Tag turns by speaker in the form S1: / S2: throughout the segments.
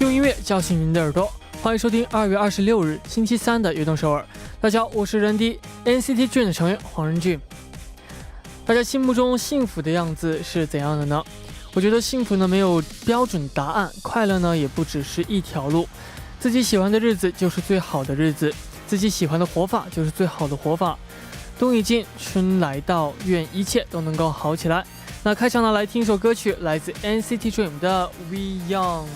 S1: 用音乐叫醒您的耳朵，欢迎收听2月26日星期三的悦动首尔。大家好，我是人迪 NCT Dream 的成员黄仁俊。大家心目中幸福的样子是怎样的呢？我觉得幸福呢没有标准答案，快乐呢也不只是一条路。自己喜欢的日子就是最好的日子，自己喜欢的活法就是最好的活法。冬已尽，春来到，愿一切都能够好起来。那开场呢，来听一首歌曲，来自 NCT Dream 的 We Young。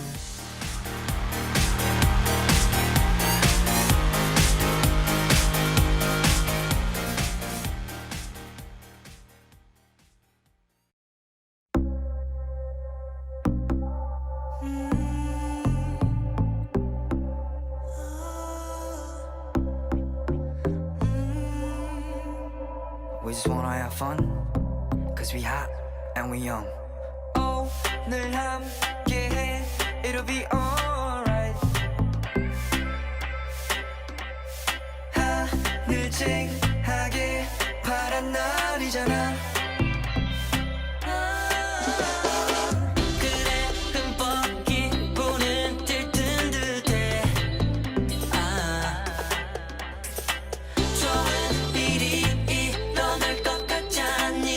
S2: We just wanna have fun, cause we hot and we young. 오늘 함께해, it'll be alright. 하늘 쨍하게 파란 날이잖아. 그래 흠뻑 기분은 들뜬 듯해. 좋은 일이 일어날 것 같지 않니?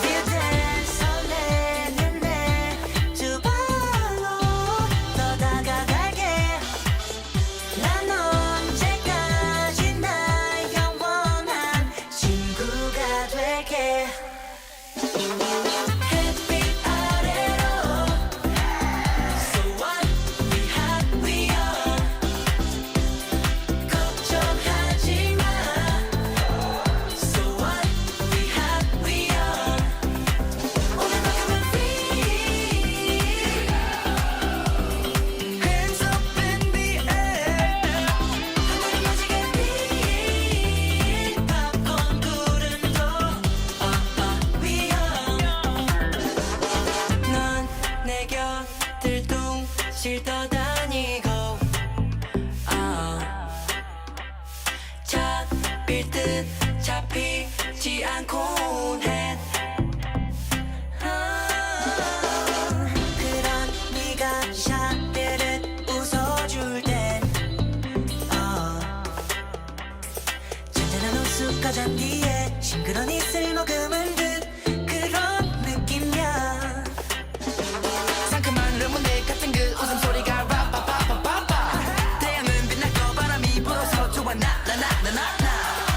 S2: Feel that 설레는 내 두 발로 더 다가갈게. 난 언제까지나 영원한 친구가 될게. 햇빛 아래로 So what? We hot, we young. 걱정하지 마. So what? We hot, we young. 오늘만큼은 free. Hands up in the air. 하늘이 멋지게 빛. 팝콘 구름도 we young. 넌 내 곁을 둥실 떠다니고 잡힐 듯 잡히지 않곤 해. 그런 네가 샤르르 웃어줄 땐 잔잔한 웃음과 잔디에 싱그런 이슬 머금은 듯 그런 느낌이야. 상큼한 레모네이드 같은 그 웃음소리가 라빠빠빠빠빠. 태양은 빛나고 바람이 불어서 좋아 나나나나나.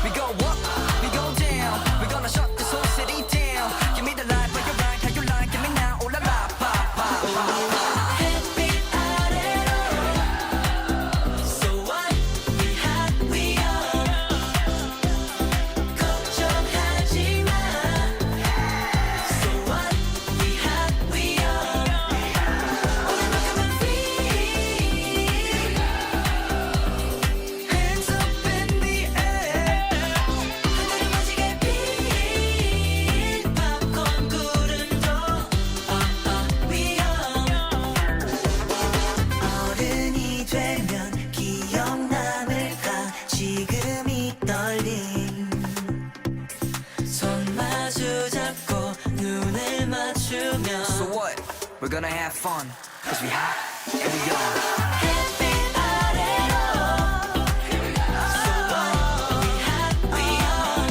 S2: We go up, we go down. We gonna shut this whole city down. Give me the light, break your right, how you like, give me now. Oh la la, pa pa pa. 햇빛 아래로 So what? We hot, we young. 걱정하지 마. So what? We hot, we young. 오늘만큼은 free. Hands up in the air. 하늘이 멋지게 빛. 팝콘 구름도 we young. 어른이 되면 기억 남을까 지금 이 떨림. 손 마주 잡고 눈을 맞추면 So what? We're gonna have fun, cause we hot and we young. 햇빛 아래로 So what? We hot, we young.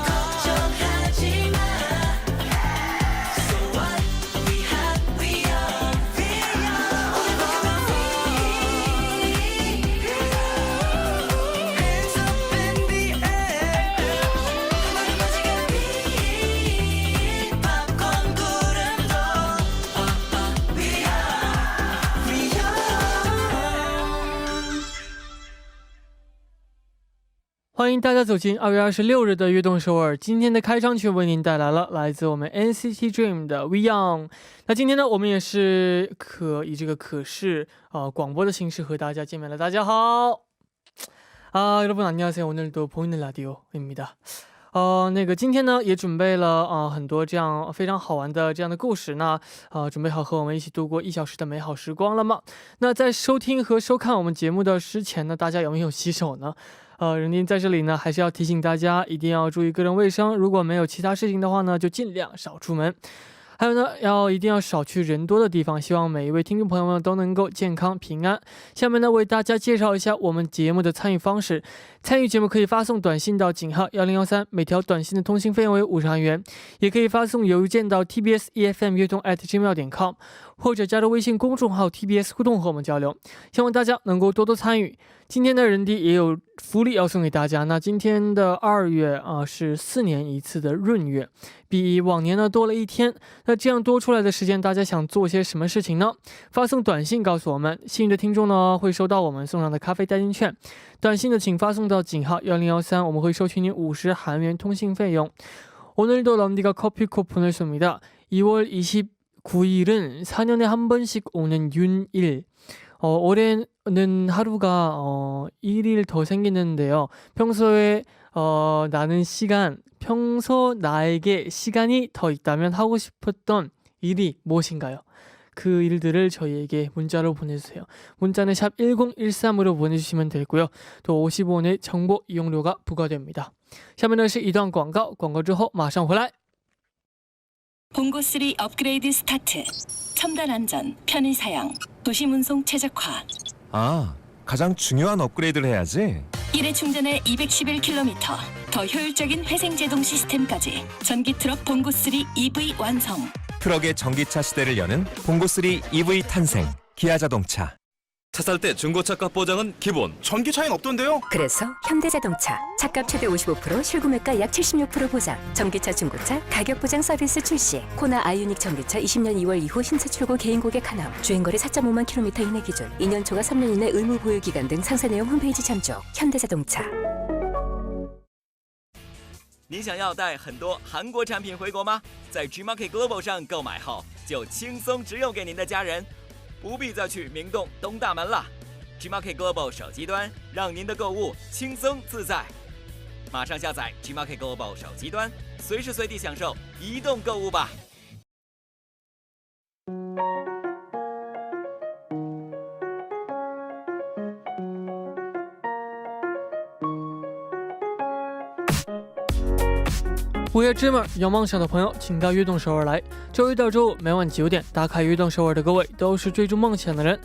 S2: 걱정하지 마. So what? We hot, we young. 오늘만큼은 free. Hands up in the air. 하늘이 멋지게 빛. 팝콘 구름도 we young, we young.
S1: 欢迎大家走进2月26日的悦动首尔。今天的开场曲为您带来了来自我们 NCT Dream 的 We Young。 那今天呢，我们也是以这个可视广播的形式和大家见面了。大家好。 여러분 안녕하세요. 오늘도 보이는 라디오입니다. 今天呢也准备了很多这样非常好玩的这样的故事，那准备好和我们一起度过1小时的美好时光了吗？那在收听和收看我们节目的之前呢，大家有没有洗手呢？人丁在这里呢还是要提醒大家一定要注意个人卫生，如果没有其他事情的话呢，就尽量少出门。还有呢，一定要少去人多的地方，希望每一位听众朋友们都能够健康平安。下面呢，为大家介绍一下我们节目的参与方式。参与节目可以发送短信到井号1013，每条短信的通信费用为50韩元，也可以发送邮件到 tbsefm乐动@gmail.com， 或者加入微信公众号 TBS 互动和我们交流。希望大家能够多多参与。今天的人地也有福利要送给大家，那今天的2月是4年一次的闰月，比往年呢多了一天。那这样多出来的时间，大家想做些什么事情呢？发送短信告诉我们，幸运的听众呢会收到我们送上的咖啡代金券。短信的请发送到井号1013，我们会收取您50韩元通信费用。오늘도 럼디가 커피 쿠폰을 쏩니다. 2월 29일은 4년에 한 번씩 오는 윤일. 올해는 하루가 1일 더 생기는데요. 평소 나에게 시간이 더 있다면 하고 싶었던 일이 무엇인가요? 그 일들을 저희에게 문자로 보내주세요. 문자는 샵 1013으로 보내주시면 되고요. 또 50원의 정보 이용료가 부과됩니다. 下面呢是一段广告，广告之后马上回来。
S3: 봉고3 업그레이드 스타트. 첨단 안전, 편의 사양, 도심 운송 최적화.
S4: 가장 중요한 업그레이드를 해야지.
S3: 1회 충전에 211km, 더 효율적인 회생제동 시스템까지. 전기 트럭 봉고3 EV 완성.
S4: 트럭의 전기차 시대를 여는 봉고3 EV 탄생. 기아자동차.
S5: 차 살 때 중고차값 보장은 기본.
S6: 전기차엔 없던데요?
S7: 그래서 현대자동차 차값 최대 55%, 실구매가 약 76% 보장. 전기차 중고차 가격 보장 서비스 출시. 코나 아이유닉 전기차 20년 2월 이후 신차 출고 개인 고객 하나. 주행거리 4.5만 km 이내 기준. 2년 초과 3년 이내 의무 보유 기간 등 상세 내용 홈페이지 참조. 현대자동차.
S8: 你想要带很多韩国产品回国吗？在 Gmarket Global 上购买后，就轻松直邮给您的家人，不必再去明洞东大门了。Gmarket Global 手机端，让您的购物轻松自在。马上下载 Gmarket Global 手机端，随时随地享受移动购物吧。
S1: 午夜之门，有梦想的朋友，请到悦动首尔来。周一到周五每晚9点，打卡悦动首尔的各位都是追逐梦想的人。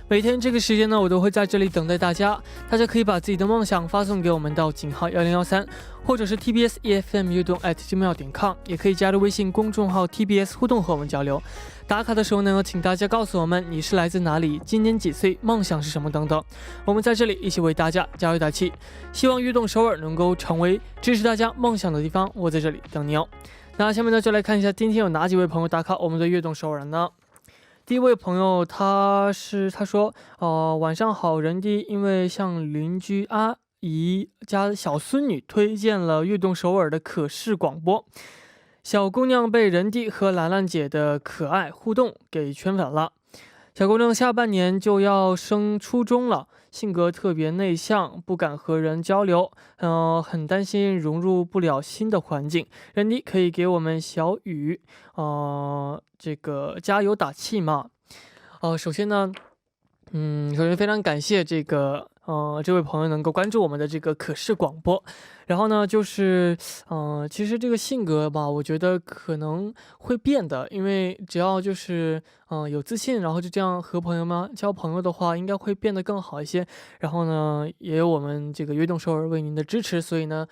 S1: 每天这个时间呢，我都会在这里等待大家。大家可以把自己的梦想发送给我们到井号1013，或者是 TBS EFM 悦动@gmail.com， 也可以加入微信公众号 TBS 互动和我们交流。打卡的时候呢，请大家告诉我们你是来自哪里，今年几岁，梦想是什么等等。我们在这里一起为大家加油打气，希望悦动首尔能够成为支持大家梦想的地方。我在这里等你哦。那下面呢，就来看一下今天有哪几位朋友打卡我们的悦动首尔呢？ 第一位朋友他说晚上好人弟，因为向邻居阿姨家小孙女推荐了悦动首尔的可视广播，小姑娘被人弟和兰兰姐的可爱互动给圈粉了。小姑娘下半年就要升初中了，性格特别内向，不敢和人交流，很担心融入不了新的环境。人弟可以给我们小雨这个加油打气嘛。首先呢，首先非常感谢这位朋友能够关注我们的这个可视广播。然后呢，就是其实这个性格吧，我觉得可能会变的，因为只要就是有自信，然后就这样和朋友们交朋友的话，应该会变得更好一些。然后呢，也有我们这个悦动首尔为您的支持，所以呢，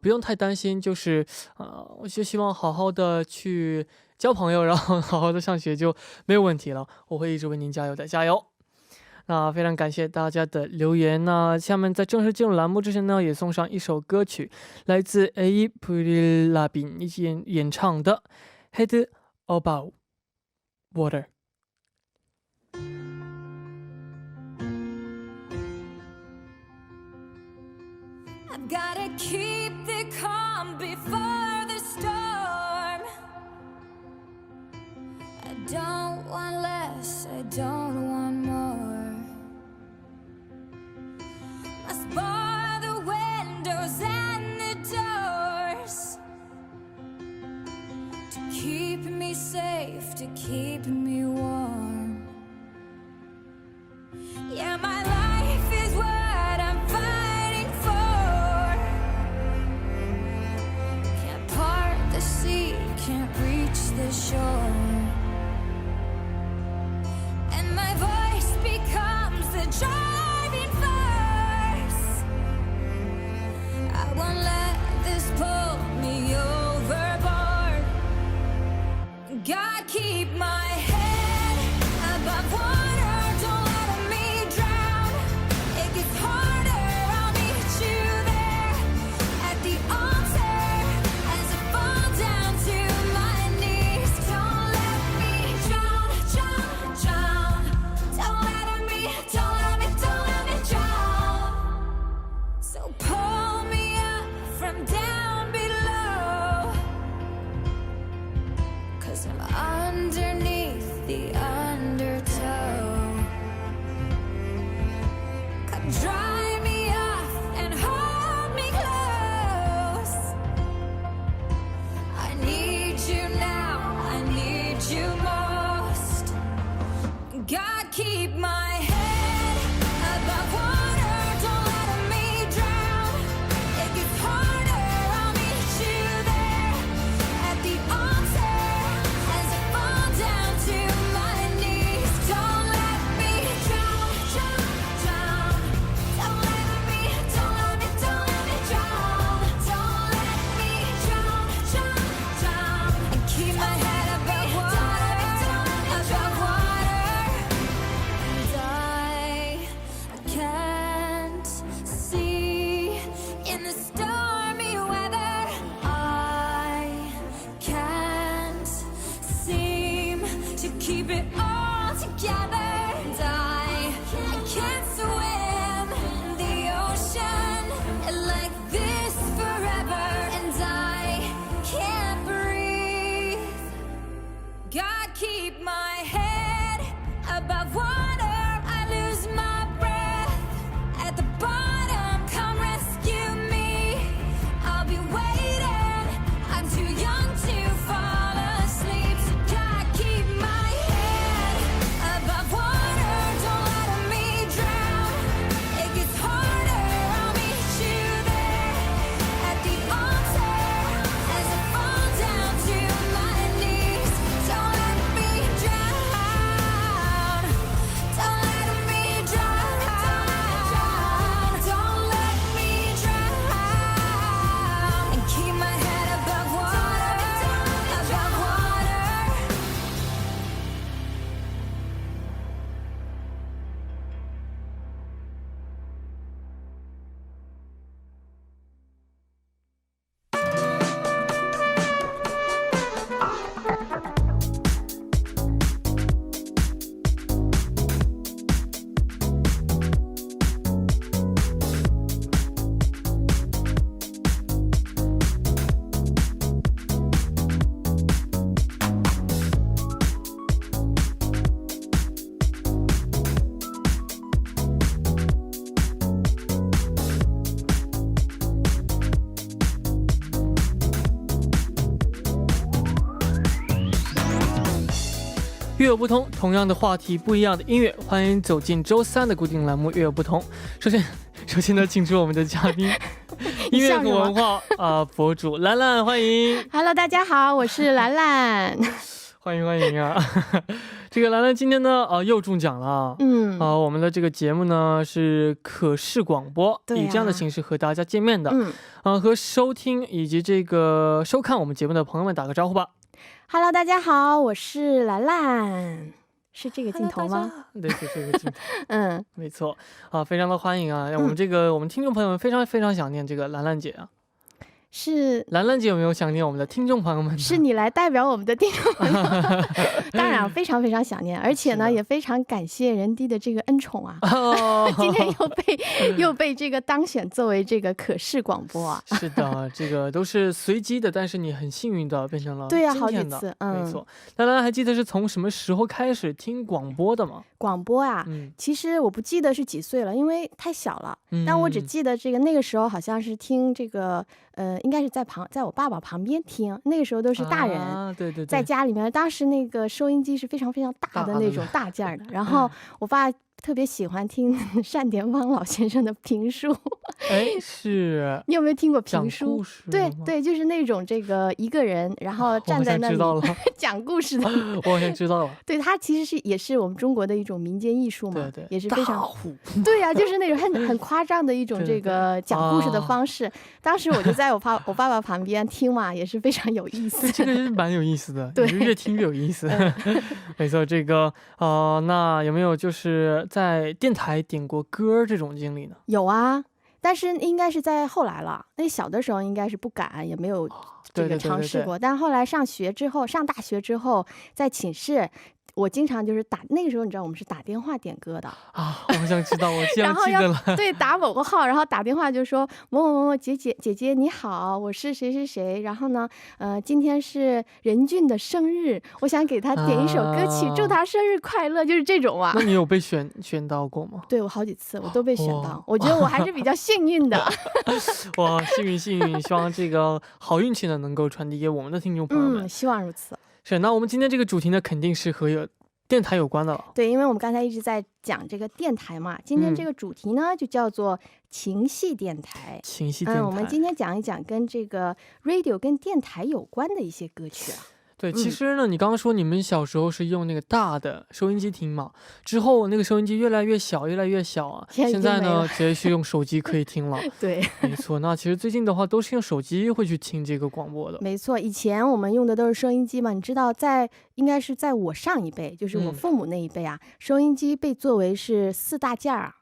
S1: 不用太担心，就是我就希望好好的去交朋友，然后好好的上学就没有问题了。我会一直为您加油的，加油！ 那非常感谢大家的留言。那下面在正式进入栏目之前呢，也送上一首歌曲，来自 에이프릴 라빈이演唱的 Head Above Water。
S9: I've gotta keep the calm before the storm. I don't want less, I don't want more. Must bar the windows and the doors to keep me safe, to keep me warm. Yeah, my life is what I'm fighting for. Can't part the sea, can't reach the shore. So pull me up from down below, 'cause I'm underneath the undertow. Come dry me off and hold me close. I need you now, I need you most. God, keep my head above water, don't let me drown. It gets harder, I'll meet you there at the altar as I fall down to my knees. Don't let me drown, drown, drown. Don't let me drown. Don't let me drown, drown, drown. And keep my head above water, above water. And I can't see in the stormy weather. I can't seem to keep it all together. And I can't swim in the ocean like this forever. And I can't breathe. God, keep my head above water. I lose my breath at the bottom. Come rescue me. I'll be waiting. I'm too young to fall asleep. So God, keep my head above water. Don't let me drown. It gets harder. I'll meet you there at the altar as I fall down to my knees. Don't let me drown. Don't let me drown. Don't let me drown. And keep my head above water, above water.
S1: 乐有不同，同样的话题，不一样的音乐，欢迎走进周三的固定栏目《乐有不同》。首先呢，请出我们的嘉宾，音乐和文化博主兰兰，欢迎。
S6: Hello， 大家好，我是兰兰。
S1: 欢迎啊！这个兰兰今天呢又中奖了。我们的这个节目呢是可视广播，以这样的形式和大家见面的。和收听以及这个收看我们节目的朋友们打个招呼吧。
S6: Hello， 大家好，我是兰兰。是这个镜头吗？
S1: 对，是这个镜头。没错非常的欢迎啊！我们听众朋友们非常想念这个兰兰姐啊。
S6: 是
S1: 兰兰姐有没有想念我们的听众朋友们呢？
S6: 是你来代表我们的听众朋友当然非常想念，而且呢也非常感谢人弟的这个恩宠啊。今天又被这个当选作为这个可视广播啊。
S1: 是的，这个都是随机的，但是你很幸运的变成了今天的。
S6: 对啊，好几次。
S1: 没错。兰兰还记得是从什么时候开始听广播的吗？
S6: 广播啊，其实我不记得是几岁了，因为太小了。但我只记得这个那个时候好像是听这个应该是在我爸爸旁边听，那个时候都是大人，
S1: 对，
S6: 在家里面，当时那个收音机是非常大的那种大件的，然后我爸特别喜欢听单田芳老先生的评书。
S1: 是
S6: 你有没有听过评书？
S1: 讲故事？
S6: 对，就是那种这个一个人然后站在那里讲故事的。
S1: 我好像知道了。
S6: 对，他其实也是我们中国的一种民间艺术嘛。
S1: 对，
S6: 也是非常对呀，就是那种很夸张的一种这个讲故事的方式。当时我就在我爸爸旁边听嘛，也是非常有意思。
S1: 这个是蛮有意思的，
S6: 对，
S1: 越听越有意思。没错，这个那有没有就是在电台点过歌这种经历呢？
S6: 有啊，但是应该是在后来了。那小的时候应该是不敢，也没有这个尝试过。但后来上大学之后，在寝室我经常就是那个时候你知道我们是打电话点歌的
S1: 啊，我好想知道，我竟然
S6: 然后
S1: 记得了。
S6: 对，打某个号，然后打电话就说某某某某姐姐你好，我是谁谁谁，然后呢，今天是任俊的生日，我想给他点一首歌曲，祝他生日快乐，就是这种啊。
S1: 那你有被选到过吗？
S6: 对，我好几次我都被选到，我觉得我还是比较幸运的。
S1: 哇，幸运，希望这个好运气呢能够传递给我们的听众朋友们。
S6: 希望如此。
S1: 是，那我们今天这个主题呢，肯定是和电台有关的了。
S6: 对，因为我们刚才一直在讲这个电台嘛，今天这个主题呢，就叫做情系电台。
S1: 情系电台，
S6: 我们今天讲一讲跟这个 radio 跟电台有关的一些歌曲啊。
S1: 对，其实呢，你刚刚说你们小时候是用那个大的收音机听嘛，之后那个收音机越来越小啊，现在呢直接是用手机可以听了。
S6: 对，
S1: 没错。那其实最近的话都是用手机会去听这个广播的。
S6: 没错，以前我们用的都是收音机嘛，你知道应该是在我上一辈，就是我父母那一辈啊，收音机被作为是4大件啊。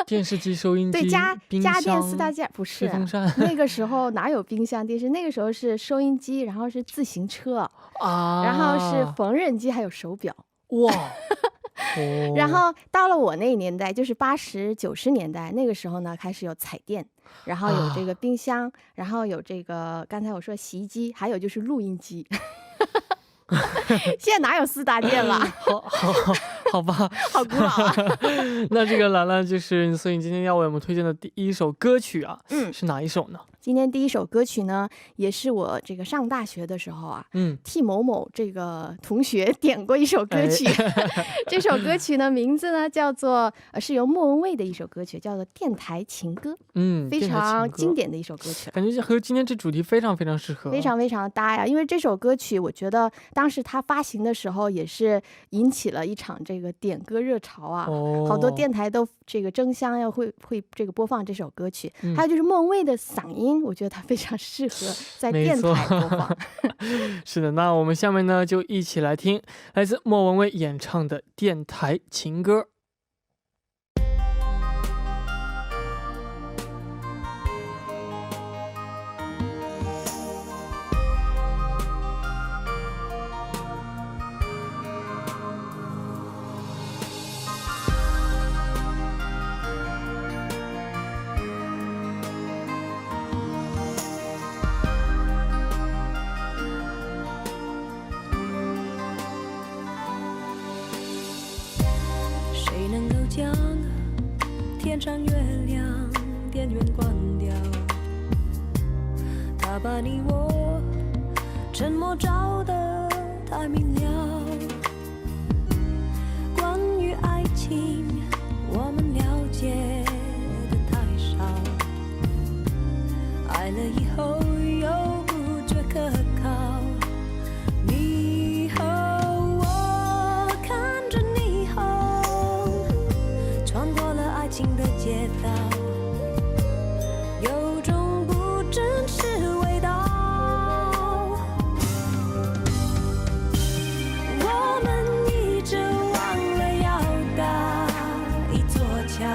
S1: 电视机、收音机、
S6: 对，家电4大件，不是
S1: 吹风扇。
S6: 那个时候哪有冰箱、电视？那个时候是收音机，然后是自行车啊，然后是缝纫机，还有手表。
S1: 哇！
S6: 然后到了我那个年代，就是80、90年代，那个时候呢，开始有彩电，然后有这个冰箱，然后有这个刚才我说洗衣机，还有就是录音机。现在哪有4大件了？
S1: 好吧，
S6: 好古老啊。
S1: 那这个兰兰所以你今天要为我们推荐的第一首歌曲啊，是哪一首呢？
S6: 今天第一首歌曲呢，也是我这个上大学的时候啊，替某某这个同学点过一首歌曲。这首歌曲呢，名字呢叫做是由莫文蔚的一首歌曲，叫做《电台情歌》。非常经典的一首歌曲，
S1: 感觉和今天这主题非常非常适合，
S6: 非常非常搭呀。因为这首歌曲，我觉得当时它发行的时候，也是引起了一场这个点歌热潮啊。好多电台都这个争相会这个播放这首歌曲。还有就是莫文蔚的嗓音。我觉得它非常适合在电台播放。
S1: 是的，那我们下面呢就一起来听来自莫文蔚演唱的《电台情歌》。
S9: 将天上月亮电源关掉，它把你我沉默照得太明了。关于爱情，我们了解的太少，爱了以后又不觉可靠。你和我看着霓虹穿过了爱情的街道，有种不真实味道。我们一直忘了要搭一座桥，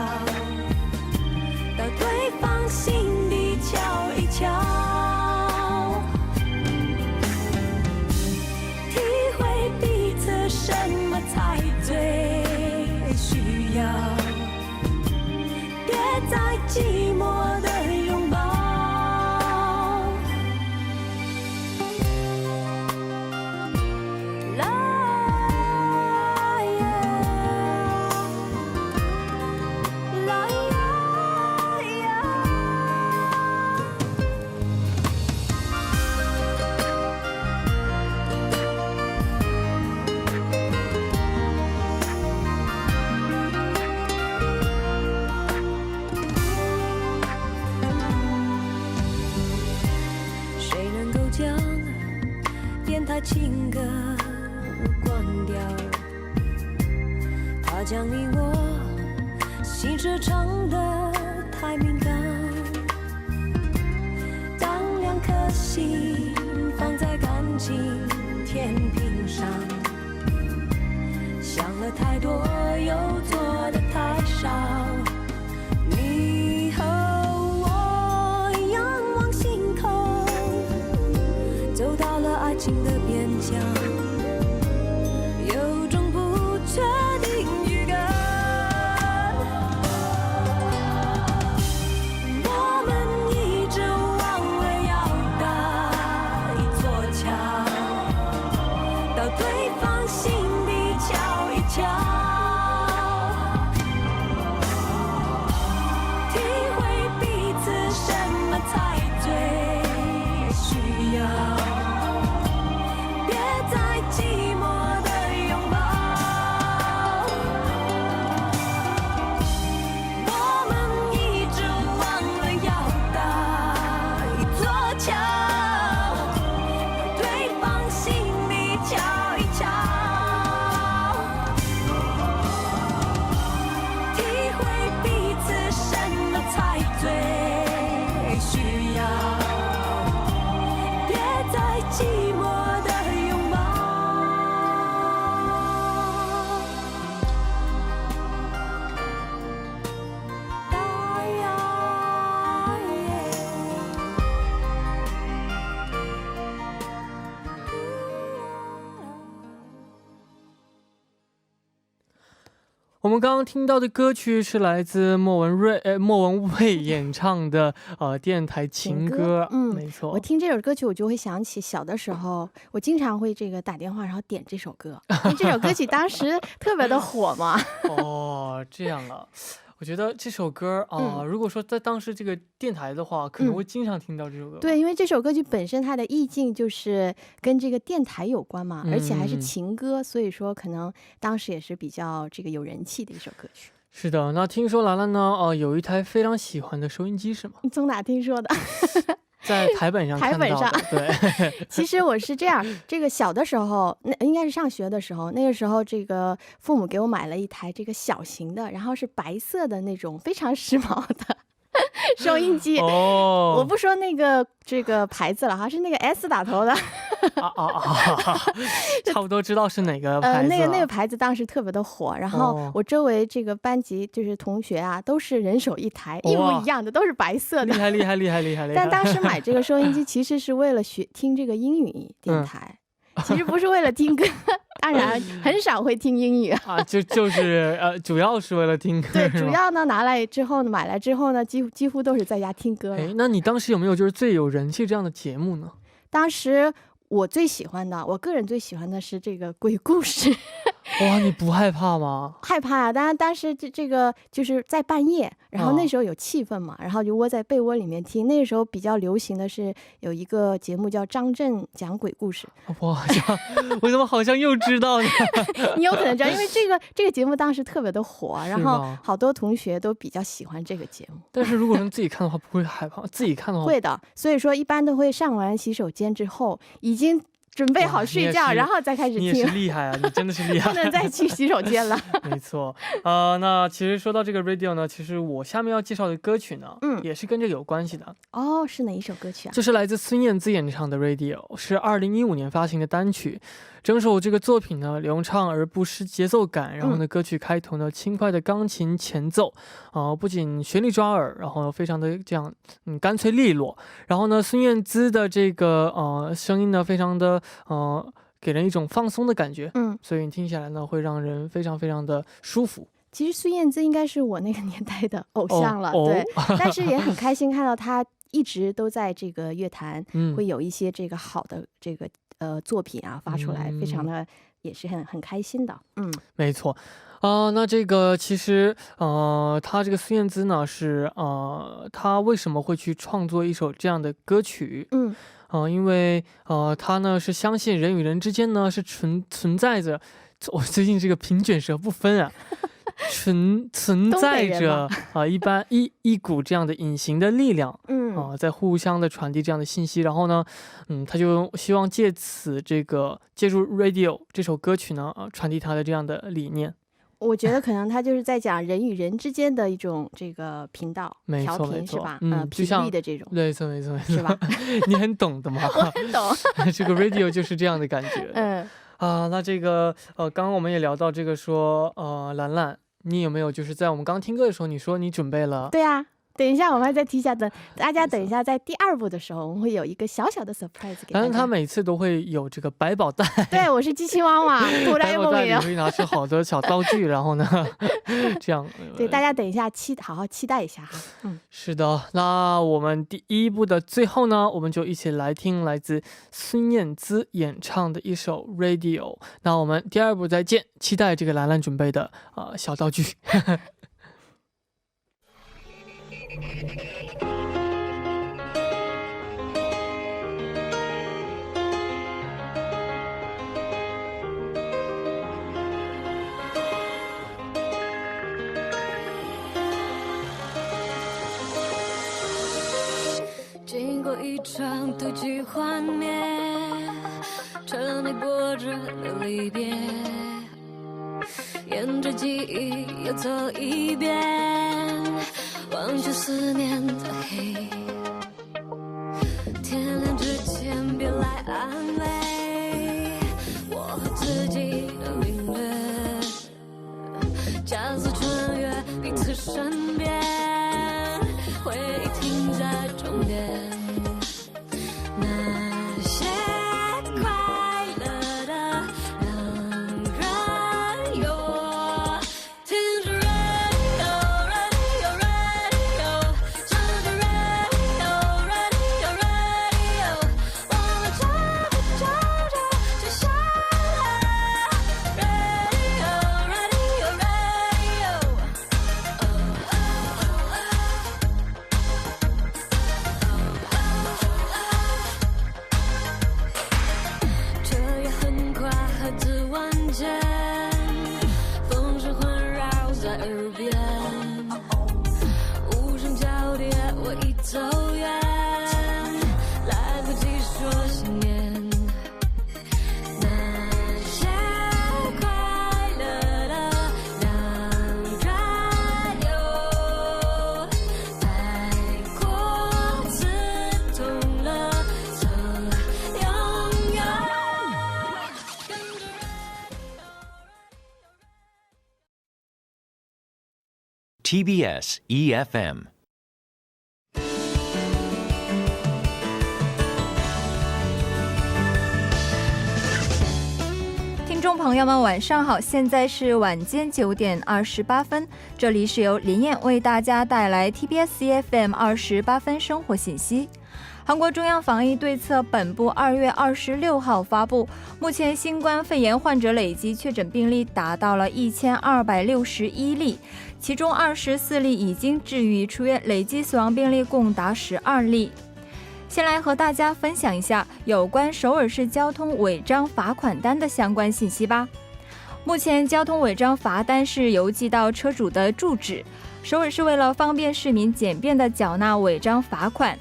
S9: 到对方心底瞧一瞧，体会彼此什么才最需要，别再寂寞的拥抱。谁能够将电台情歌关掉？它将你我心事唱得太敏感。当两颗心放在感情天平上，想了太多又做得太少。你和我仰望星空，走到了爱情的边疆，有
S1: 我们刚刚听到的歌曲是来自莫文蔚演唱的电台情歌，没错。
S6: 我听这首歌曲我就会想起小的时候，我经常会这个打电话然后点这首歌，因为这首歌曲当时特别的火嘛。
S1: 哦，这样啊。我觉得这首歌如果说在当时这个电台的话，可能会经常听到这首歌。
S6: 对，因为这首歌曲本身它的意境就是跟这个电台有关嘛，而且还是情歌，所以说可能当时也是比较这个有人气的一首歌曲。
S1: 是的，那听说兰兰呢，有一台非常喜欢的收音机是吗？
S6: 你从哪听说的？
S1: 在台本上看到的。
S6: 台本上
S1: 对。
S6: 其实我是这样，这个小的时候，那应该是上学的时候，那个时候这个父母给我买了一台这个小型的，然后是白色的那种非常时髦的收音机。我不说那个这个牌子了哈，是那个 S 打头的。
S1: 差不多知道是哪个牌子。
S6: 那个牌子当时特别的火，然后我周围这个班级就是同学啊，都是人手一台，一模一样的，都是白色的。
S1: 厉害。
S6: 但当时买这个收音机其实是为了听这个英语电台，其实不是为了听歌。当然很少会听英语啊，
S1: 就是主要是为了听歌。
S6: 对，主要呢买来之后呢，几乎都是在家听歌。
S1: 那你当时有没有就是最有人气这样的节目呢？
S6: 当时我个人最喜欢的是这个鬼故事。
S1: 哇，你不害怕吗？
S6: 害怕啊！当然当时这个就是在半夜，然后那时候有气氛嘛，然后就窝在被窝里面听。那个时候比较流行的是有一个节目叫张震讲鬼故事。
S1: 我怎么好像又知道呢？
S6: 你有可能知道，因为这个节目当时特别的火，然后好多同学都比较喜欢这个节目。
S1: 但是如果是自己看的话，不会害怕？自己看的话
S6: 会的，所以说一般都会上完洗手间之后，已经准备好睡觉，然后再开始听。
S1: 你也是厉害啊，你真的是厉害。
S6: 不能再去洗手间了。
S1: 没错。那其实说到这个 radio 呢，其实我下面要介绍的歌曲呢，也是跟这个有关系的。
S6: 哦，是哪一首歌曲啊？
S1: 就是来自孙燕姿演唱的 radio， 是2015年发行的单曲。整首这个作品呢，流畅而不失节奏感，然后呢，歌曲开头呢，轻快的钢琴前奏，不仅旋律抓耳，然后非常的这样，干脆利落。然后呢，孙燕姿的这个声音呢，非常的给人一种放松的感觉，所以你听起来呢，会让人非常非常的舒服。
S6: 其实孙燕姿应该是我那个年代的偶像了，对，但是也很开心看到她一直都在这个乐坛会有一些这个好的这个作品啊发出来，非常的也是很开心的。
S1: 没错。那这个其实他这个孙燕姿呢是他为什么会去创作一首这样的歌曲？因为他呢是相信人与人之间呢是存在着，我最近这个平卷舌不分啊。存在着一股这样的隐形的力量，在互相的传递这样的信息。然后呢，他就希望借助 radio 这首歌曲呢，传递他的这样的理念。
S6: 我觉得可能他就是在讲人与人之间的一种这个频道调频，是吧？频率的这种。
S1: 没错，
S6: 是吧？
S1: 你很懂的嘛？
S6: 我很懂。
S1: 这个 radio 就是这样的感觉。那这个刚刚我们也聊到这个说兰兰。你有没有就是在我们刚听歌的时候，你说你准备了？
S6: 对啊，等一下我们还再提一下，大家等一下在第2部的时候，我们会有一个小小的 surprise 给大家。
S1: 但是他每次都会有这个百宝袋。
S6: 对，我是机器猫嘛，
S1: 百宝袋里会拿出好多小道具，然后呢，这样。
S6: 对，大家等一下好好期待一下哈。
S1: 是的，那我们第1部的最后呢，我们就一起来听来自孙燕姿演唱的一首 radio。那我们第2部再见，期待这个兰兰准备的小道具。
S9: 经过一场赌局幻灭，沉迷过着的离别，沿着记忆又走一遍，忘却思念的黑。天亮之前别来安慰，我和自己的领略，加速穿越彼此身边，回忆停在终点。那些快乐的让人有天
S10: TBS EFM。
S11: 听众朋友们晚上好，现在是晚间9点28分，这里是由林燕为大家带来 TBS EFM 28分生活信息。韩国中央防疫对策本部2月26号发布，目前新冠肺炎患者累计确诊病例达到了1261例，其中24例已经治愈出院，累计死亡病例共达12例。先来和大家分享一下有关首尔市交通违章罚款单的相关信息吧。目前交通违章罚单是邮寄到车主的住址，首尔市为了方便市民简便的缴纳违章罚款，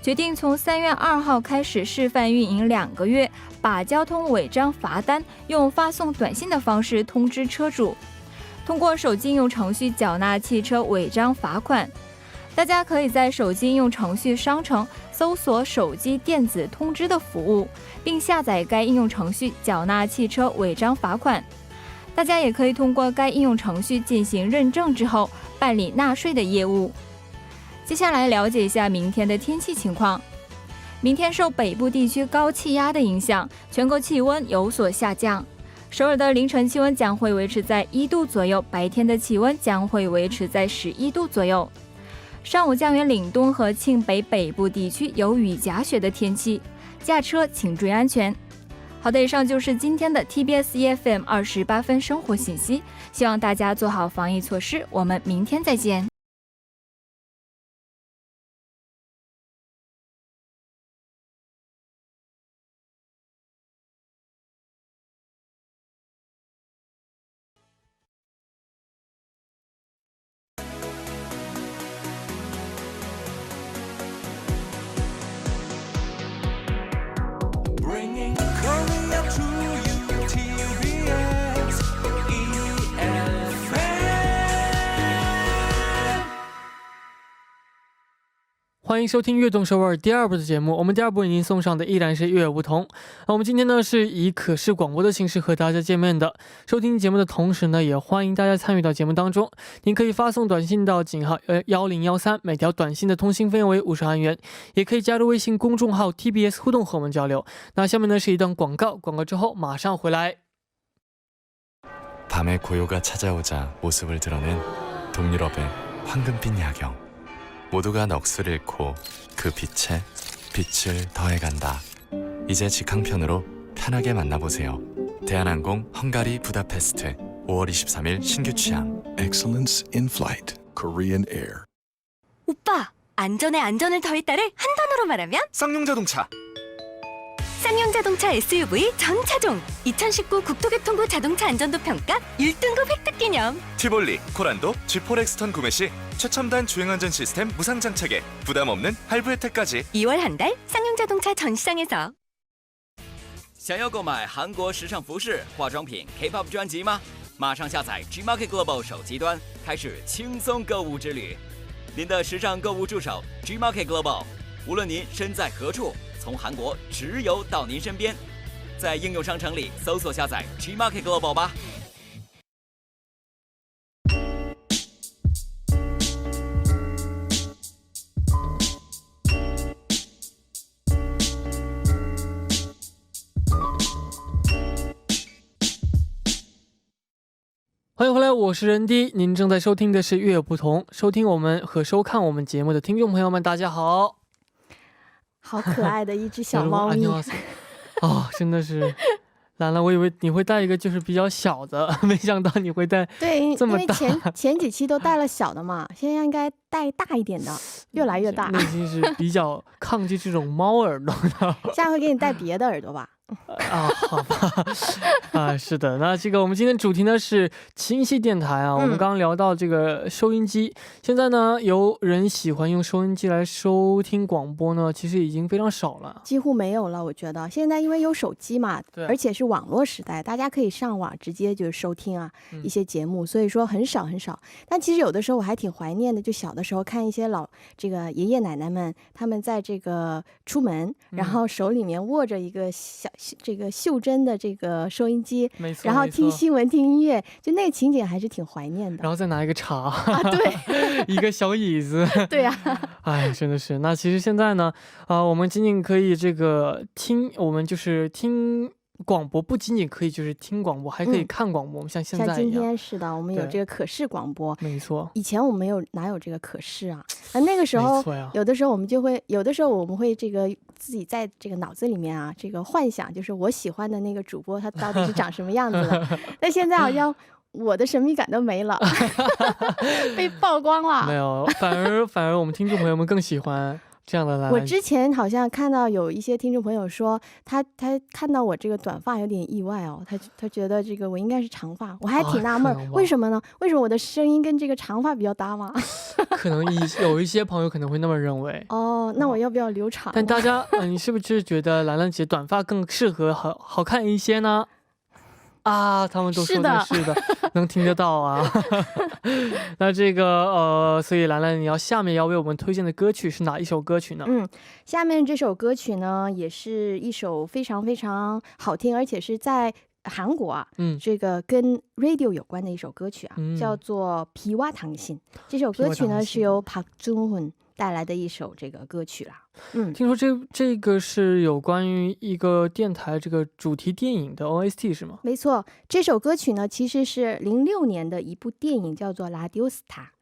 S11: 决定从3月2号开始示范运营2个月，把交通违章罚单用发送短信的方式通知车主，通过手机应用程序缴纳汽车违章罚款。大家可以在手机应用程序商城搜索手机电子通知的服务，并下载该应用程序缴纳汽车违章罚款。大家也可以通过该应用程序进行认证之后办理纳税的业务。接下来了解一下明天的天气情况。明天受北部地区高气压的影响，全国气温有所下降。首尔的凌晨气温将会维持在1度左右，白天的气温将会维持在11度左右。上午将于岭东和庆北北部地区有雨夹雪的天气，驾车请注意安全。好的，以上就是今天的 TBS EFM 28分生活信息，希望大家做好防疫措施，我们明天再见。
S1: 欢迎收听悦动首尔第2部的节目，我们第2部为您送上的依然是悦耳不同。我们今天呢是以可视广播的形式和大家见面的。收听节目的同时呢，也欢迎大家参与到节目当中。您可以发送短信到井号1013，每条短信的通信费用为50韩元，也可以加入微信公众号 TBS 互动和我们交流。那下面呢是一段广告，广告之后马上回来。
S12: 밤에 고요가 찾아오자 모습을 드러낸 동유럽의 황금빛 야경. 모두가 넋을 잃고 그 빛에 빛을 더해간다. 이제 직항편으로 편하게 만나보세요. 대한항공 헝가리 부다페스트 5월 23일 신규 취항.
S13: Excellence in flight. Korean Air.
S7: 오빠, 안전에 안전을 더했다를 한 단어로 말하면?
S4: 쌍용자동차.
S7: 쌍용자동차 SUV 전차종 2019 국토교통부 자동차 안전도 평가 1등급 획득 기념.
S4: 티볼리, 코란도, G4 엑스턴 구매 시 최첨단 주행안전 시스템 무상 장착에 부담 없는 할부 혜택까지.
S7: 2월 한 달 쌍용자동차 전시장에서.
S8: 想要购买韩国时尚服饰、化妆品、K-pop 专辑吗？马上下载 Gmarket Global 手机端，开始轻松购物之旅。您的时尚购物助手 Gmarket Global， 无论您身在何处，从韩国直邮到您身边。在应用商城里搜索下载 Gmarket Global 吧。
S1: 欢迎回来，我是任迪，您正在收听的是悦耳不同。收听我们和收看我们节目的听众朋友们，大家好。
S6: 好可爱的一只小猫咪。
S1: 哦，真的是兰兰，我以为你会带一个就是比较小的，没想到你会带这么大。
S6: 对，因为前几期都带了小的嘛，现在应该带大一点的，越来越大。
S1: 内心是比较抗拒这种猫耳朵的。
S6: 下回给你带别的耳朵吧。
S1: 啊，好吧，啊，是的，那这个我们今天主题呢是清晰电台啊，我们刚刚聊到这个收音机，现在呢有人喜欢用收音机来收听广播呢，其实已经非常少了，
S6: 几乎没有了。我觉得现在因为有手机嘛，而且是网络时代，大家可以上网直接就是收听啊一些节目，所以说很少很少。但其实有的时候我还挺怀念的，就小的时候看一些这个爷爷奶奶们，他们在这个出门，然后手里面握着一个袖珍的这个收音机，
S1: 没错，
S6: 然后听新闻听音乐，就那个情景还是挺怀念的。
S1: 然后再拿一个茶
S6: 对
S1: 一个小椅子
S6: 对啊
S1: 哎，真的是。那其实现在呢我们仅仅可以这个听，我们就是听广播，不仅仅可以就是听广播，还可以看广播。我们像现在一样，
S6: 像今天是的，我们有这个可视广播，
S1: 没错。
S6: 以前我们哪有这个可视啊？那个时候有的时候我们会这个自己在这个脑子里面啊，这个幻想，就是我喜欢的那个主播他到底是长什么样子的。但现在好像我的神秘感都没了，被曝光了。
S1: 没有，反而我们听众朋友们更喜欢这样的。
S6: 我之前好像看到有一些听众朋友说，他看到我这个短发有点意外哦，他觉得这个我应该是长发，我还挺纳闷，为什么呢？为什么我的声音跟这个长发比较搭吗？
S1: 可能有一些朋友可能会那么认为。
S6: 哦，那我要不要留长？
S1: 但大家你是不是觉得兰兰姐短发更适合好看一些呢？啊，他们都说的是的，能听得到啊。那这个所以兰兰，你下面要为我们推荐的歌曲是哪一首歌曲呢？
S6: 下面这首歌曲呢，也是一首非常非常好听，而且是在韩国啊，这个跟 radio 有关的一首歌曲啊，叫做《비와 당신》。这首歌曲呢是由朴钟훈带来的一首这个歌曲啦。
S1: 听说这个是有关于一个电台这个主题电影的 OST 是吗？
S6: 没错，这首歌曲呢其实是06年的一部电影叫做《라디오스타》。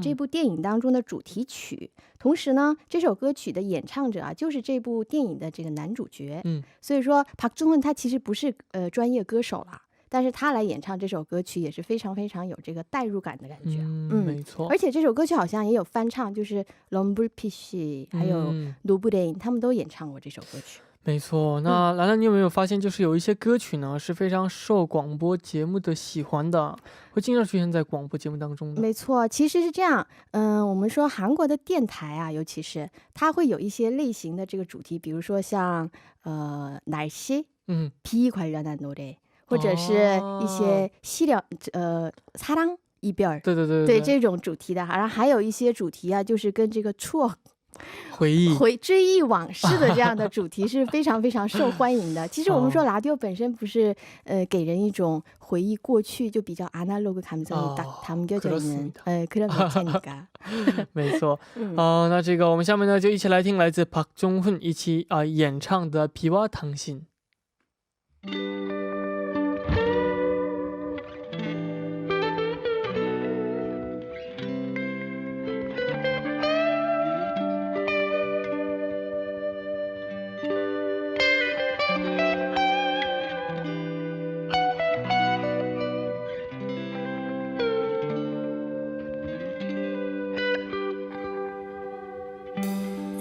S6: 这部电影当中的主题曲，同时呢这首歌曲的演唱者啊就是这部电影的这个男主角。所以说朴钟훈他其实不是专业歌手啦，但是他来演唱这首歌曲也是非常非常有这个代入感的感觉。
S1: 没错。
S6: 而且这首歌曲好像也有翻唱，就是럼블피쉬还有노브레인他们都演唱过这首歌曲。
S1: 没错。那兰兰，你有没有发现就是有一些歌曲呢是非常受广播节目的喜欢的，会经常出现在广播节目当中的？
S6: 没错，其实是这样。我们说韩国的电台啊，尤其是它会有一些类型的这个主题，比如说像날씨 비 관련한 노래，或者是一些사랑 이별，对这种主题的。然后还有一些主题啊，就是跟这个추억追忆往事的这样的主题是非常非常受欢迎的。其实我们说라디오本身不是给人一种回忆过去，就比较아날로그 감성이 딱 담겨져 있는 그런 매체니까。
S1: 没错。那这个我们下面呢就一起来听来自朴钟훈一起演唱的비와 당신。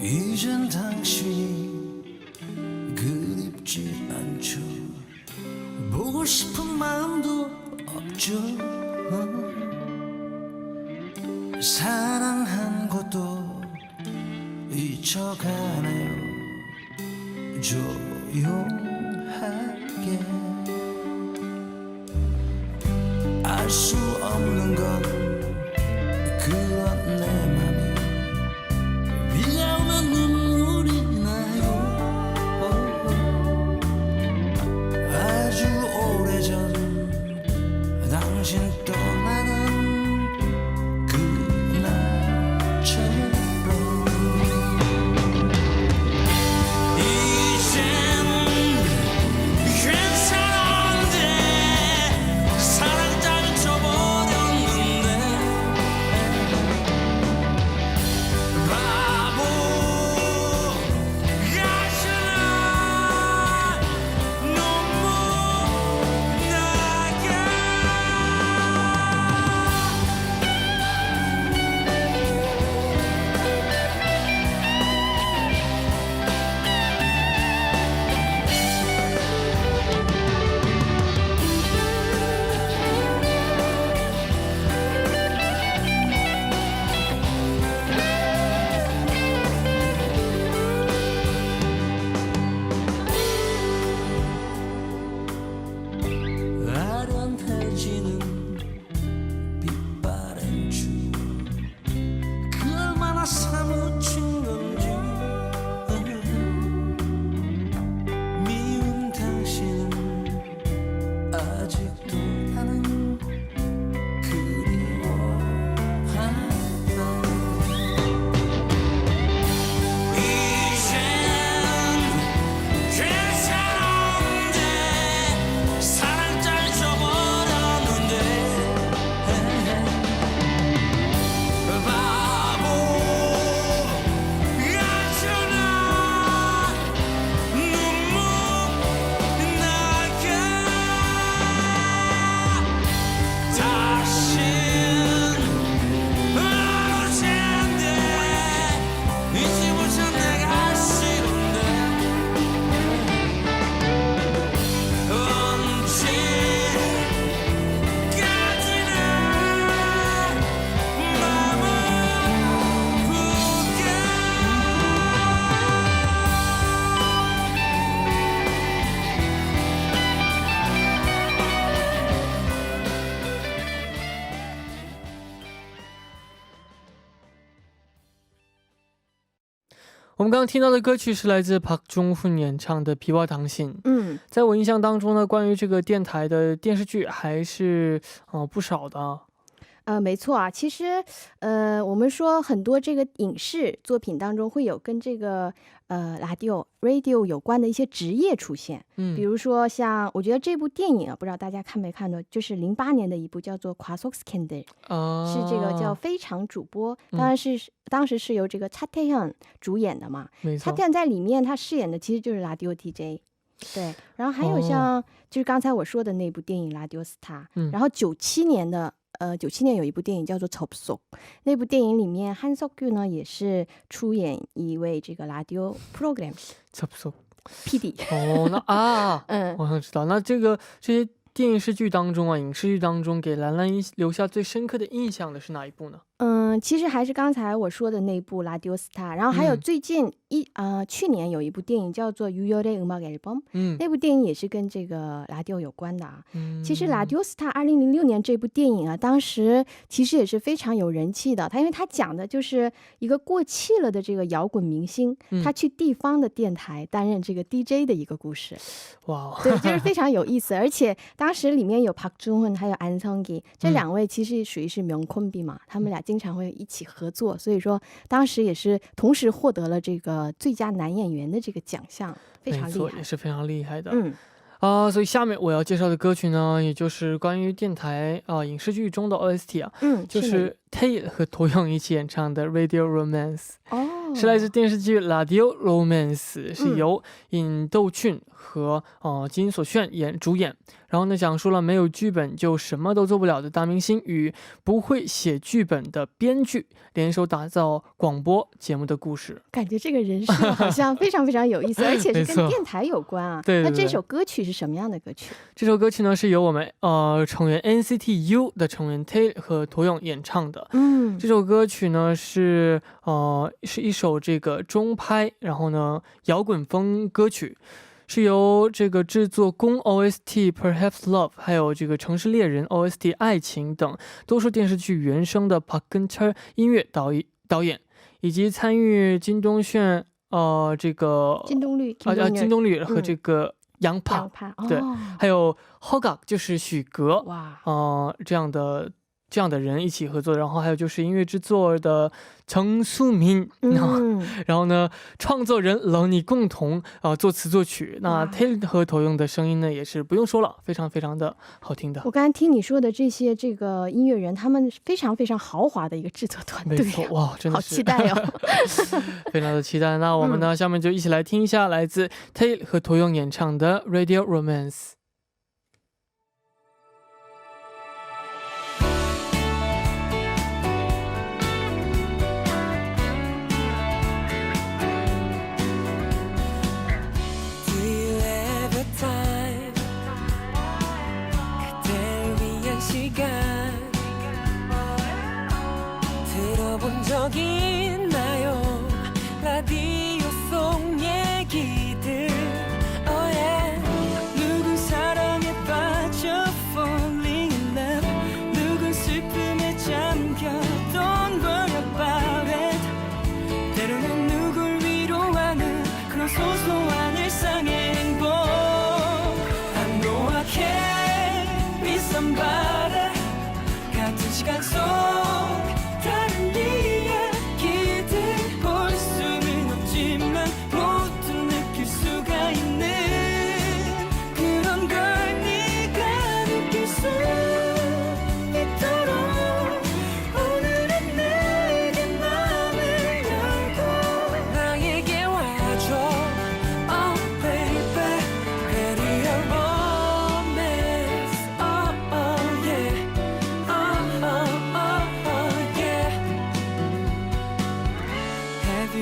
S2: 이젠 당신이 그립지 않죠. 보고 싶은 마음도 없죠. 사랑한 것도 잊혀가네요. 조용하게 알 수 없는 건 그런 내 맘이 비가 오면 눈물이 나요. 아주 오래전 당신 떠나는 그날처럼 이젠 괜찮은데 사랑 따윈 쳐버렸는데 아직도 나는 그리워하다 이젠 괜찮은데 사랑 짧져버렸는데 바보 같잖아 눈물 나게 다신 안 올 텐데 잊지 못한 내가 싫은데 언제까지나 마음을 굳게
S1: 我们刚刚听到的歌曲是来自朴钟훈演唱的《비와 당신》。在我印象当中呢，关于这个电台的电视剧还是不少的。
S6: 没错啊，其实我们说很多这个影视作品当中会有跟这个radio 有关的一些职业出现，比如说像我觉得这部电影啊，不知道大家看没看到，就是08年的一部叫做과속 스캔들，是这个叫非常主播，当时是由这个차태현主演的嘛。차태현在里面他饰演的其实就是 radio DJ。对，然后还有像就是刚才我说的那部电影 Radio Star，然后97年有一部电影叫做접속，那部电影里面한석규呢也是出演一位这个 radio program
S1: 접속
S6: PD。
S1: 我想知道，那这些电视剧当中啊，影视剧当中给兰兰留下最深刻的印象的是哪一部呢？
S6: 其实还是刚才我说的那部 Radio Star， 然后还有最近去年有一部电影叫做 유열의 음악 앨범， 那部电影也是跟这个 radio 有关的啊。其实 Radio Star 2006年这部电影啊，当时其实也是非常有人气的，因为它讲的就是一个过气了的这个摇滚明星，他去地方的电台担任这个 DJ 的一个故事。
S1: 哇，
S6: 对，就是非常有意思。而且当时里面有 朴钟훈还有안성기这两位，其实属于是명콤비嘛，他们俩经常会一起合作，所以说当时也是同时获得了这个最佳男演员的这个奖项，非常厉害，
S1: 也是非常厉害的。所以下面我要介绍的歌曲呢，也就是关于电台影视剧中的 OST 啊，就是Tae和도영一起演唱的 Radio Romance， 是来自电视剧 Radio Romance， 是由尹斗俊和金所炫主演，然后呢讲述了没有剧本就什么都做不了的大明星与不会写剧本的编剧联手打造广播节目的故事。
S6: 感觉这个人设好像非常非常有意思，而且是跟电台有关啊。
S1: 对，
S6: 那这首歌曲是什么样的歌曲？
S1: 这首歌曲呢是由我们成员 NCT U 的成员 Tae 和도영演唱的。这首歌曲呢是一首这个中拍，然后呢摇滚风歌曲，是由这个制作宫 OST Perhaps Love 还有这个城市猎人 OST 爱情等多数电视剧原声的 Park Geun-cheol 音乐导演，以及参与金东炫这个金东律和这个杨帕，对，还有 허각 就是许格，这样的人一起合作，然后还有就是音乐制作的정수민，然后呢创作人런이共同作词作曲。那 Tae 和도영的声音呢也是不用说了，非常非常的好听的。
S6: 我刚才听你说的这些这个音乐人，他们非常非常豪华的一个制作团队，
S1: 没错，哇，真的是
S6: 好期待哦，
S1: 非常的期待。那我们呢下面就一起来听一下来自 Tae 和도영演唱的 Radio Romance。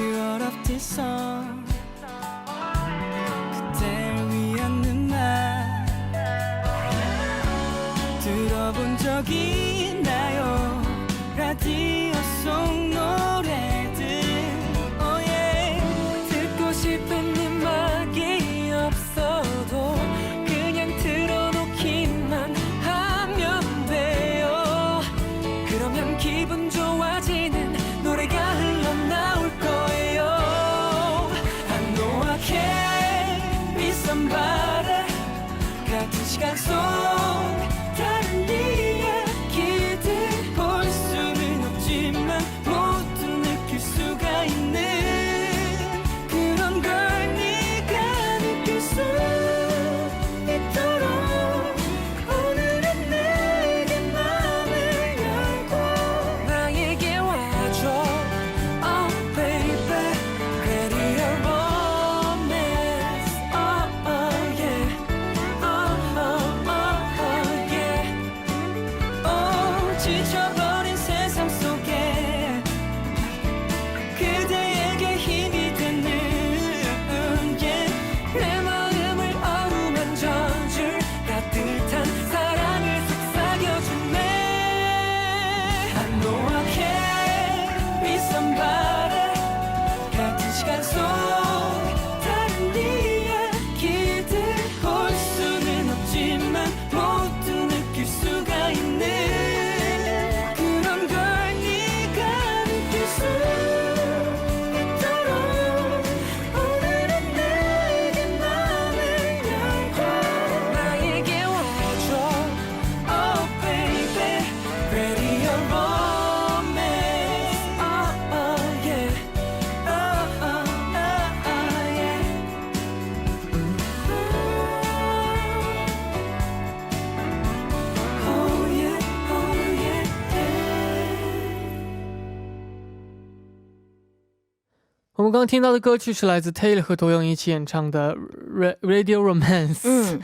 S2: You're of this song 그댈 위한 음악 들어본 적 있나요 라디오 속 노래들 oh yeah 듣고 싶은 음악이 없어도 그냥 틀어놓기만 하면 돼요 그러면 기분 좋아지는 노래가 흘러나올 거예요 I know I can be somebody 같은 시간 속 다른 이야기들 볼 수는 없지만 모두 느낄 수가 있는 그런 걸 네가 느낄 수 있도록 오늘은 내게 맘을 열고 나에게 와줘 Oh baby Radio Romance Oh oh yeah Oh oh oh yeah Oh 지쳐버린 세상 속에 그대에게 힘이 되는 yeah. 내 마음을 어루만져줄 따뜻한 사랑을 속삭여주네 I know I can be somebody 같은 시간 속 다른 이야기들 볼 수는 없지만 모두 느낄 수가 있는 그런 걸 네가 느낄 수 있도록 오늘은 내게 맘을 열고 나에게 와줘 Oh baby Radio Romance Oh oh yeah Oh oh oh oh yeah Oh yeah oh yeah yeah
S1: 我们刚刚听到的歌曲是来自 Taylor 和多永一起演唱的 Radio Romance
S6: 非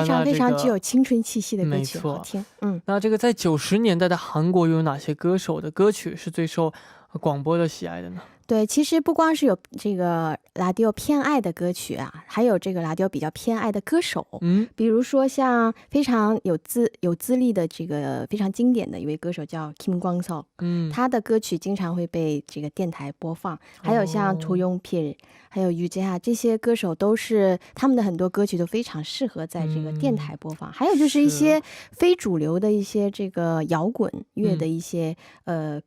S6: 常非常
S1: 那这个
S6: 具有青春气息的歌曲
S1: 没错
S6: 好听
S1: 那这个在90年代的韩国有哪些歌手的歌曲是最受广播的喜爱的呢？
S6: 对，其实不光是有这个라디오偏爱的歌曲啊，还有这个라디오比较偏爱的歌手，比如说像非常有资历的这个非常经典的一位歌手叫Kim Kwang-seok，他的歌曲经常会被这个电台播放，还有像조용필还有유재하这些歌手都是他们的很多歌曲都非常适合在这个电台播放，还有就是一些非主流的一些这个摇滚乐的一些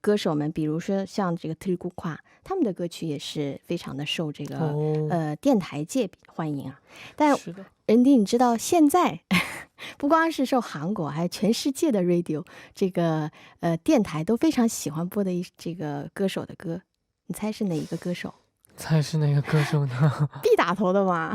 S6: 歌手们，比如说像这个들국화他们的歌曲也是非常的受这个电台界欢迎啊。但人迪，你知道现在不光是受韩国，还有全世界的 radio 这个电台都非常喜欢播的这个歌手的歌，你猜是哪一个歌手？
S1: 猜是哪个歌手呢
S6: ？B 打头的嘛。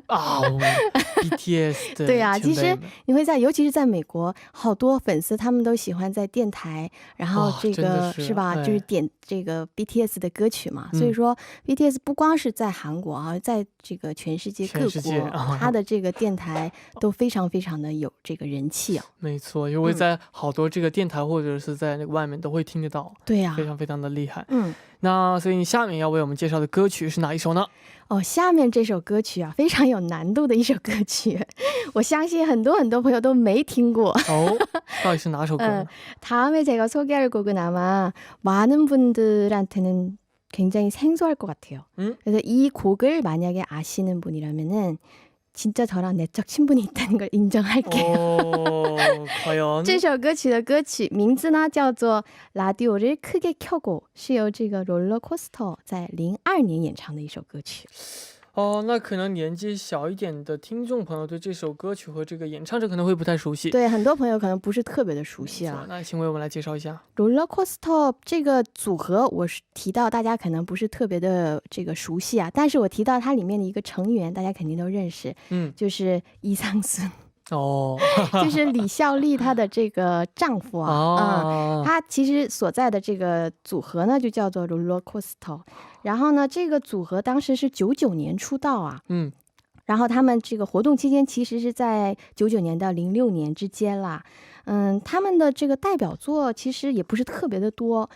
S1: BTS 的
S6: 对啊，其实你会在尤其是在美国，好多粉丝他们都喜欢在电台，然后这个是吧，就是点这个 BTS 的歌曲嘛，所以说 BTS 不光是在韩国啊，在这个全世界各国，他的这个电台都非常非常的有这个人气啊。
S1: 没错，因为在好多这个电台或者是在那个外面都会听得到。
S6: 对呀，
S1: 非常非常的厉害。那所以你下面要为我们介绍的歌曲是哪一首呢？
S6: 下面这首歌曲啊，非常有难度的一首歌曲，我相信很多朋友都没听过。
S1: 到底是哪首歌呢？
S6: 다음에 제가 소개할 곡은 아마 많은 분들한테는 굉장히 생소할 것 같아요. 그래서 이 곡을 만약에 아시는 분이라면은 진짜 저랑 내적 친분이 있다는 걸 인정할게요. 这首歌曲的歌曲名字呢叫做 라디오를 크게 켜고 是由这个 롤러코스터 在02年演唱的一首歌曲。
S1: 那可能年纪小一点的听众朋友对这首歌曲和这个演唱者可能会不太熟悉。
S6: 对，很多朋友可能不是特别的熟悉啊。
S1: 那请为我们来介绍一下
S6: 롤러코스터 这个组合，我提到大家可能不是特别的这个熟悉啊，但是我提到它里面的一个成员，大家肯定都认识，就是이상순。 就是李孝利她的这个丈夫啊，他其实所在的这个组合呢就叫做 롤러코스터， 然后呢这个组合当时是99年出道啊，然后他们这个活动期间其实是在99年到06年之间啦，他们的这个代表作其实也不是特别的多，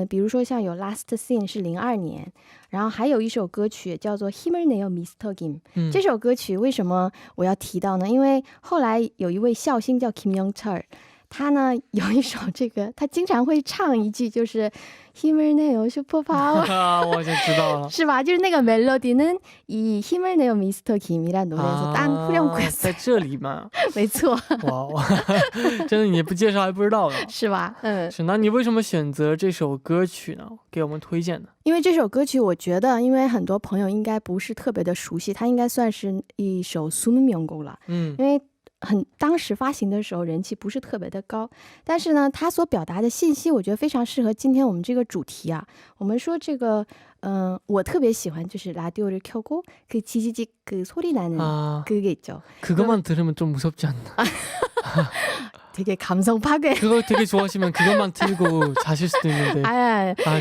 S6: 比如说像有 Last Scene 是02年，然后还有一首歌曲叫做 힘을 내요 Mr. Kim，这首歌曲为什么我要提到呢？因为后来有一位笑星叫 Kim Young-cheol，他呢有一首这个，他经常会唱一句，就是힘을 내요 슈퍼파워，
S1: 我就知道了，
S6: 是吧？就是那个 멜로디는 이 힘을 내요 Mr. Kim이라는 노래에서 딴 후렴구였어요。
S1: 在这里嘛，
S6: 没错。
S1: 哇，真的你不介绍还不知道呢，
S6: 是吧？
S1: 是。那你为什么选择这首歌曲呢？给我们推荐的？
S6: 因为这首歌曲，我觉得，因为很多朋友应该不是特别的熟悉，它应该算是一首숨은 명곡了。因为当时发行的时候人气不是特别的高，但是呢它所表达的信息我觉得非常适合今天我们这个主题啊。我们说这个我特别喜欢就是라디오를 켜고 그 지지직 그 소리 나는 그게 있죠.
S1: 그것만 들으면 좀 무섭지 않나?
S6: 되게 감성 파괴.
S1: 그거 되게 좋아하시면 그것만 틀고 자실 수도 있는데.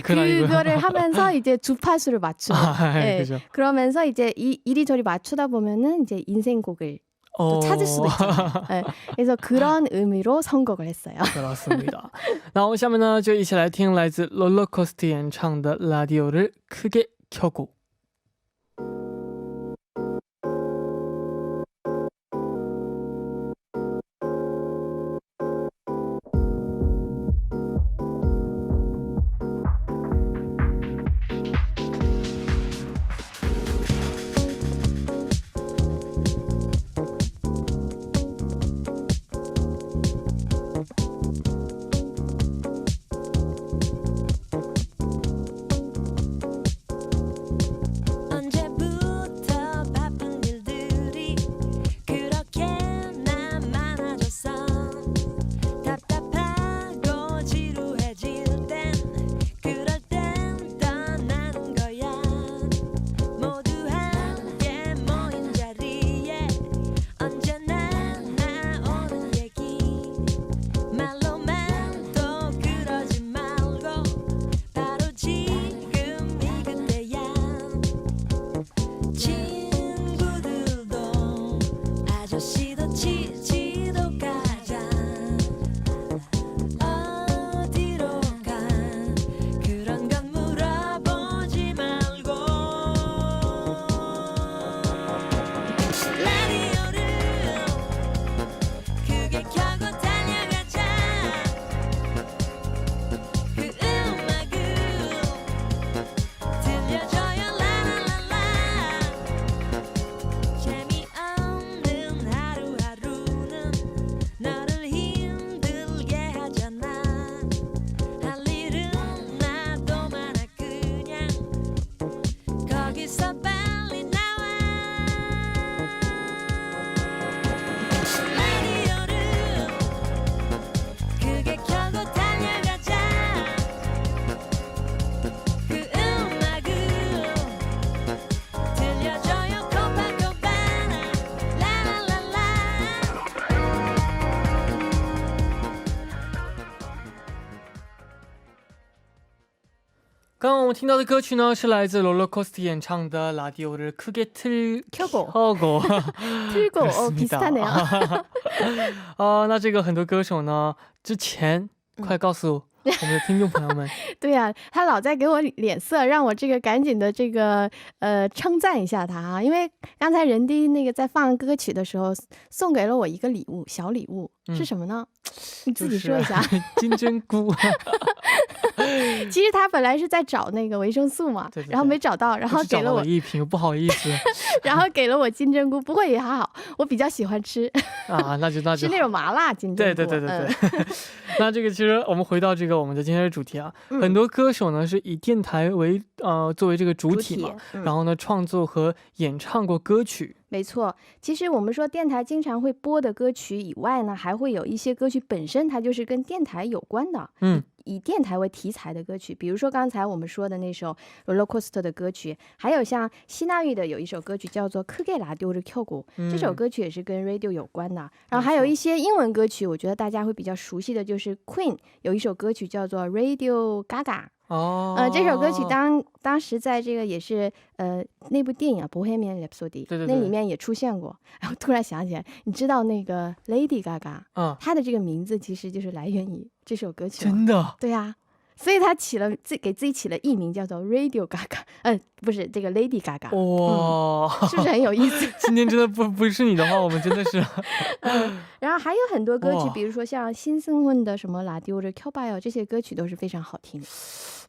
S6: 그거를 하면서 이제 주파수를 맞추는.
S1: 그죠.
S6: 그러면서 이제 이리저리 맞추다 보면은 이제 인생곡을 또 찾을 수도 있잖아요. 네, 그래서 그런 의미로 선곡을 했어요.
S1: 그렇습니다. 那我们下面呢就一起来听来自 롤러코스터 演唱的 라디오를 크게 켜고.刚刚我们听到的歌曲呢是来自 롤러코스터 演唱的 라디오를 크게 켜고
S6: 틀고 비슷하네요.
S1: 那这个很多歌手呢之前快告诉我们的听众朋友们。
S6: 对呀，他老在给我脸色，让我这个赶紧的这个称赞一下他啊，因为刚才人弟那个在放歌曲的时候送给了我一个礼物，小礼物是什么呢？你自己说一下。
S1: 金针菇。
S6: 其实他本来是在找那个维生素嘛，然后没找到，然后给了我
S1: 一瓶，不好意思。
S6: 然后给了我金针菇，不过也还好，我比较喜欢吃。
S1: 那就是
S6: 那种麻辣金针菇。
S1: 对。那这个其实我们回到这个我们的今天的主题啊，很多歌手呢是以电台为作为这个主体嘛，然后呢创作和演唱过歌曲。
S6: 没错，其实我们说电台经常会播的歌曲以外呢，还会有一些歌曲本身它就是跟电台有关的，以电台为题材的歌曲，比如说刚才我们说的那首 롤러코스터 的歌曲，还有像希腊语的有一首歌曲叫做 크게 라디오를 켜고，这首歌曲也是跟 radio 有关的。然后还有一些英文歌曲，我觉得大家会比较熟悉的就是 Queen 有一首歌曲叫做 Radio Gaga。这首歌曲当时在这个也是那部电影啊《Bohemian Rhapsody》那里面也出现过。然后突然想起来，你知道那个 Lady Gaga，她的这个名字其实就是来源于这首歌曲。
S1: 真的？
S6: 对啊，所以她给自己起了艺名叫做 Radio Gaga， 不是这个 Lady Gaga。哇，是不是很有意思？
S1: 今天真的不是你的话，我们真的是。
S6: 然后还有很多歌曲，比如说像新生混的什么拉丢着 Q8这些歌曲都是非常好听的。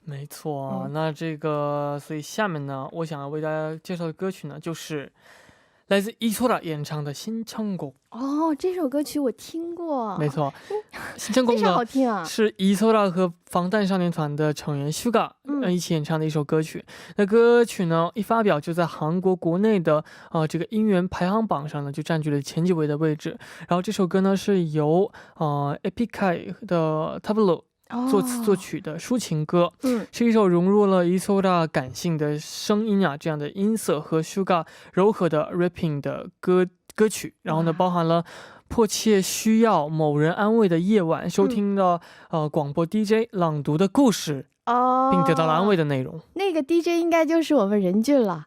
S1: 没错，那这个所以下面呢，我想要为大家介绍的歌曲呢，就是来自이소라演唱的新唱곡。
S6: 这首歌曲我听过。
S1: 没错，新唱곡
S6: 非常好听啊，
S1: 是이소라和防弹少年团的成员 Suga 一起演唱的一首歌曲。那歌曲呢一发表就在韩国国内的这个音源排行榜上呢就占据了前几位的位置。然后这首歌呢是由Epicai 的 Tablo作词作曲的抒情歌，是一首融入了이소라感性的声音这样的音色和 Suga 柔和的 rapping 的歌曲。然后呢包含了迫切需要某人安慰的夜晚，收听的广播 DJ 朗读的故事，并得到了安慰的内容。
S6: 那个 DJ 应该就是我们任俊了，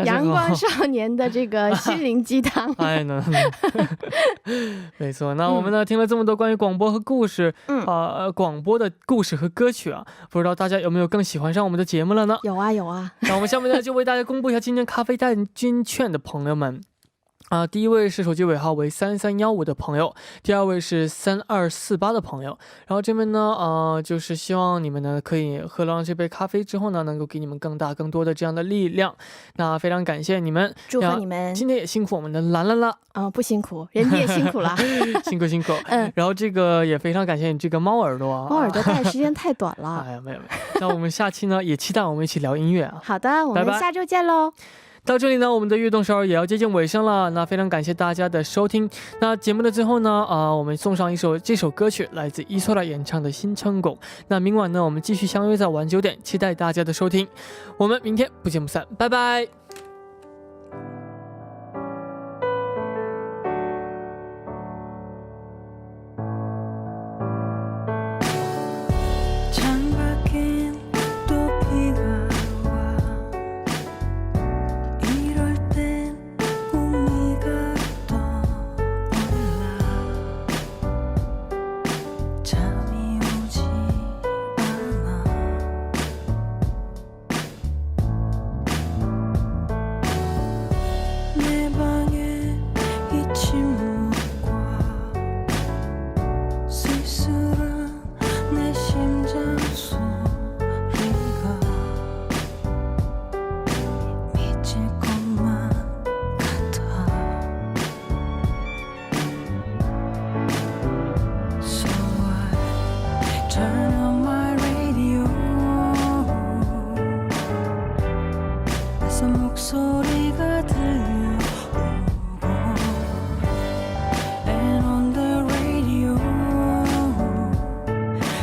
S6: 阳光少年的这个心灵鸡汤。
S1: 没错，那我们呢听了这么多关于广播和故事，广播的故事和歌曲不知道大家有没有更喜欢上我们的节目了呢？
S6: 有啊有啊。
S1: 那我们下面呢就为大家公布一下今天咖啡代金券的朋友们。第一位是手机尾号为3315的朋友，第二位是3248的朋友。然后这边呢就是希望你们呢可以喝了这杯咖啡之后呢能够给你们更大更多的这样的力量。那非常感谢你们，
S6: 祝贺你们。
S1: 今天也辛苦我们的兰兰了。
S6: 不辛苦，人家也辛苦了。
S1: 辛苦辛苦。然后这个也非常感谢你这个猫耳朵
S6: 猫耳朵戴时间太短了。
S1: 哎呀没有。那我们下期呢也期待我们一起聊音乐
S6: 好的，我们下周见喽。
S1: 到这里呢我们的悦动首尔也要接近尾声了，那非常感谢大家的收听。那节目的最后呢我们送上这首歌曲，来自이소라演唱的新唱곡。那明晚呢我们继续相约在晚9点，期待大家的收听，我们明天不见不散，拜拜。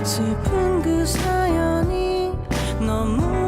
S2: 슬픈 그 사연이 너무